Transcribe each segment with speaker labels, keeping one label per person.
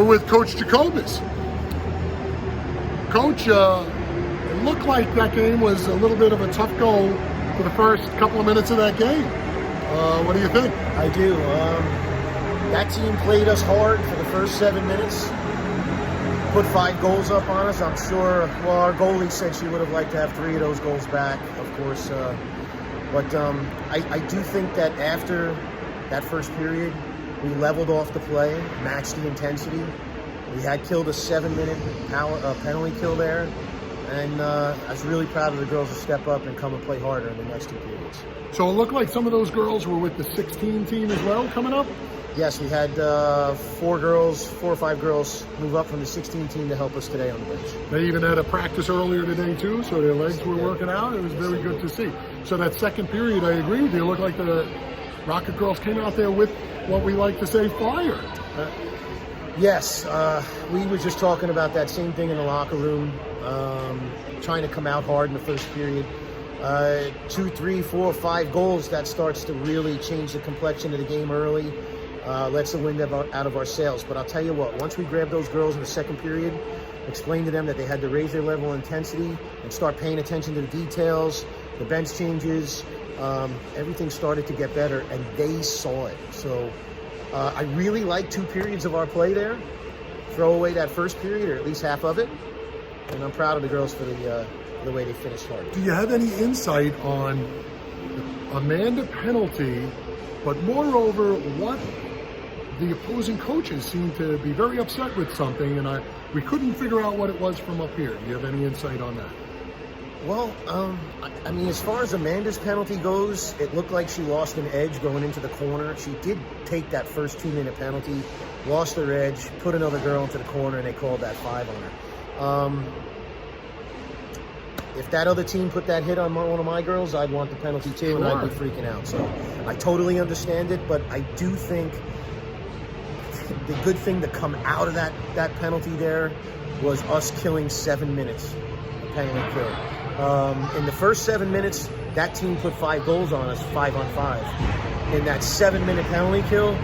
Speaker 1: we're with Coach Jacobus. Coach, it looked like that game was a little bit of a tough goal for the first couple of minutes of that game. What do you think?
Speaker 2: I do. That team played us hard for the first 7 minutes. Put 5 goals up on us. I'm sure, well, our goalie said she would have liked to have 3 of those goals back, of course. But I do think that after that first period, we leveled off the play, matched the intensity. We had killed a 7-minute penalty kill there. And I was really proud of the girls to step up and come and play harder in the next 2 periods.
Speaker 1: So it looked like some of those girls were with the 16 team as well coming up?
Speaker 2: Yes, we had 4 or 5 girls move up from the 16 team to help us today on the bench.
Speaker 1: They even had a practice earlier today too, so their legs were working out. It was very good to see. So that second period, I agree with you. It looked like the Rocket girls came out there with what we like to say, fire.
Speaker 2: Yes, we were just talking about that same thing in the locker room, trying to come out hard in the first period. 2, 3, 4, 5 goals, that starts to really change the complexion of the game early, lets the wind out of our sails. But I'll tell you what, once we grabbed those girls in the second period, explained to them that they had to raise their level of intensity and start paying attention to the details, the bench changes, everything started to get better, and they saw it. So I really like 2 periods of our play there. Throw away that first period, or at least half of it, and I'm proud of the girls for the way they finished hard.
Speaker 1: Do you have any insight on the Amanda penalty, but moreover, what the opposing coaches seem to be very upset with something, and we couldn't figure out what it was from up here. Do you have any insight on that?
Speaker 2: Well, I mean, as far as Amanda's penalty goes, it looked like she lost an edge going into the corner. She did take that first 2-minute penalty, lost her edge, put another girl into the corner, and they called that 5 on her. If that other team put that hit on one of my girls, I'd want the penalty too, and I'd be freaking out. So I totally understand it, but I do think the good thing to come out of that penalty there was us killing 7 minutes of penalty kill. In the first 7 minutes, that team put 5 goals on us, 5 on 5. In that 7-minute penalty kill,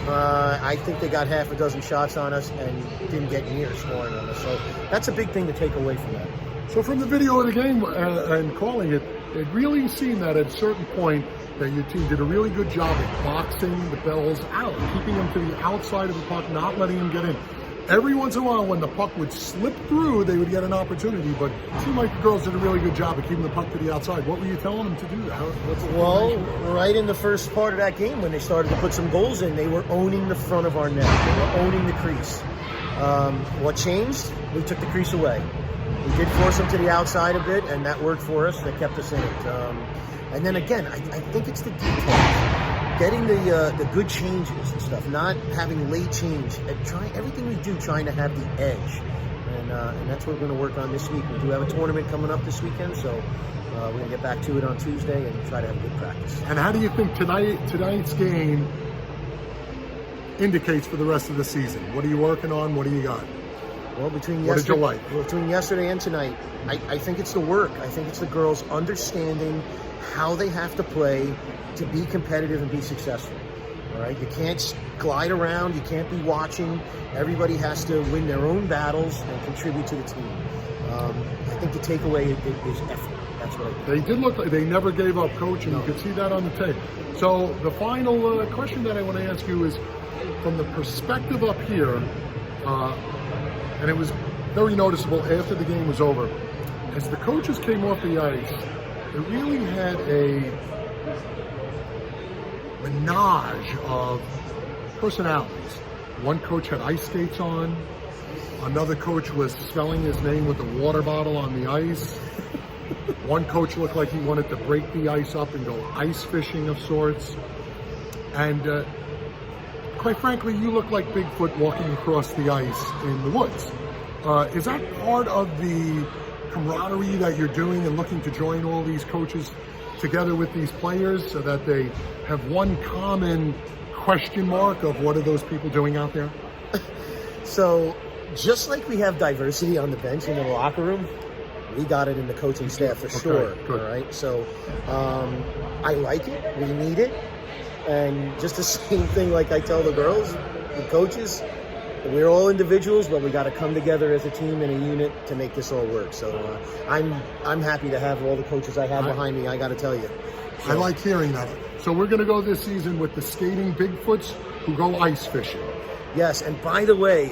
Speaker 2: I think they got half a dozen shots on us and didn't get near scoring on us. So that's a big thing to take away from that.
Speaker 1: So from the video of the game and calling it, it really seemed that at a certain point that your team did a really good job of boxing the Belles out, keeping them to the outside of the puck, not letting them get in. Every once in a while, when the puck would slip through, they would get an opportunity, but it seemed like the girls did a really good job of keeping the puck to the outside. What were you telling them to do?
Speaker 2: Well, right in the first part of that game, when they started to put some goals in, they were owning the front of our net. They were owning the crease. What changed? We took the crease away. We did force them to the outside a bit, and that worked for us. That kept us in it. And then again, I think it's the details. Getting the good changes and stuff, not having late change, and everything we do, trying to have the edge. And that's what we're going to work on this week. We do have a tournament coming up this weekend, so we're going to get back to it on Tuesday and try to have a good practice.
Speaker 1: And how do you think tonight's game indicates for the rest of the season? What are you working on? What do you got?
Speaker 2: Well, between yesterday and tonight, I think it's the work. I think it's the girls understanding how they have to play to be competitive and be successful. All right, you can't glide around. You can't be watching. Everybody has to win their own battles and contribute to the team. I think the takeaway is effort. That's what I think.
Speaker 1: They did look like they never gave up, Coach, and you could see that on the tape. So the final question that I want to ask you is, from the perspective up here, and it was very noticeable after the game was over, as the coaches came off the ice, it really had a menage of personalities. One coach had ice skates on, another coach was spelling his name with a water bottle on the ice. One coach looked like he wanted to break the ice up and go ice fishing of sorts. And quite frankly, you look like Bigfoot walking across the ice in the woods. Is that part of the camaraderie that you're doing and looking to join all these coaches together with these players so that they have one common question mark of what are those people doing out there?
Speaker 2: So just like we have diversity on the bench in the locker room, we got it in the coaching staff for sure.
Speaker 1: Good.
Speaker 2: All right. So I like it. We need it. And just the same thing like I tell the girls, the coaches, we're all individuals, but we got to come together as a team and a unit to make this all work. So I'm happy to have all the coaches I have behind me. I got to tell you,
Speaker 1: I like hearing that. So we're going to go this season with the skating Bigfoots who go ice fishing.
Speaker 2: Yes, and by the way,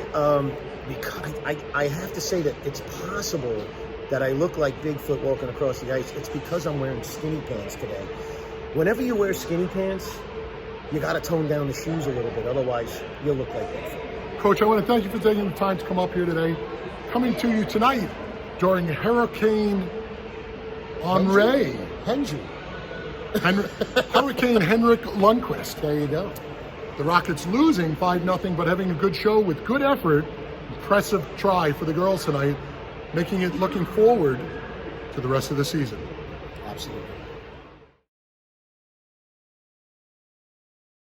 Speaker 2: because I have to say that it's possible that I look like Bigfoot walking across the ice. It's because I'm wearing skinny pants today. Whenever you wear skinny pants, you got to tone down the shoes a little bit. Otherwise, you'll look like Bigfoot.
Speaker 1: Coach, I want to thank you for taking the time to come up here today. Coming to you tonight during Hurricane Henry. Hurricane Henrik Lundqvist.
Speaker 2: There you go.
Speaker 1: The Rockets losing 5-0, but having a good show with good effort. Impressive try for the girls tonight, making it looking forward to the rest of the season.
Speaker 2: Absolutely.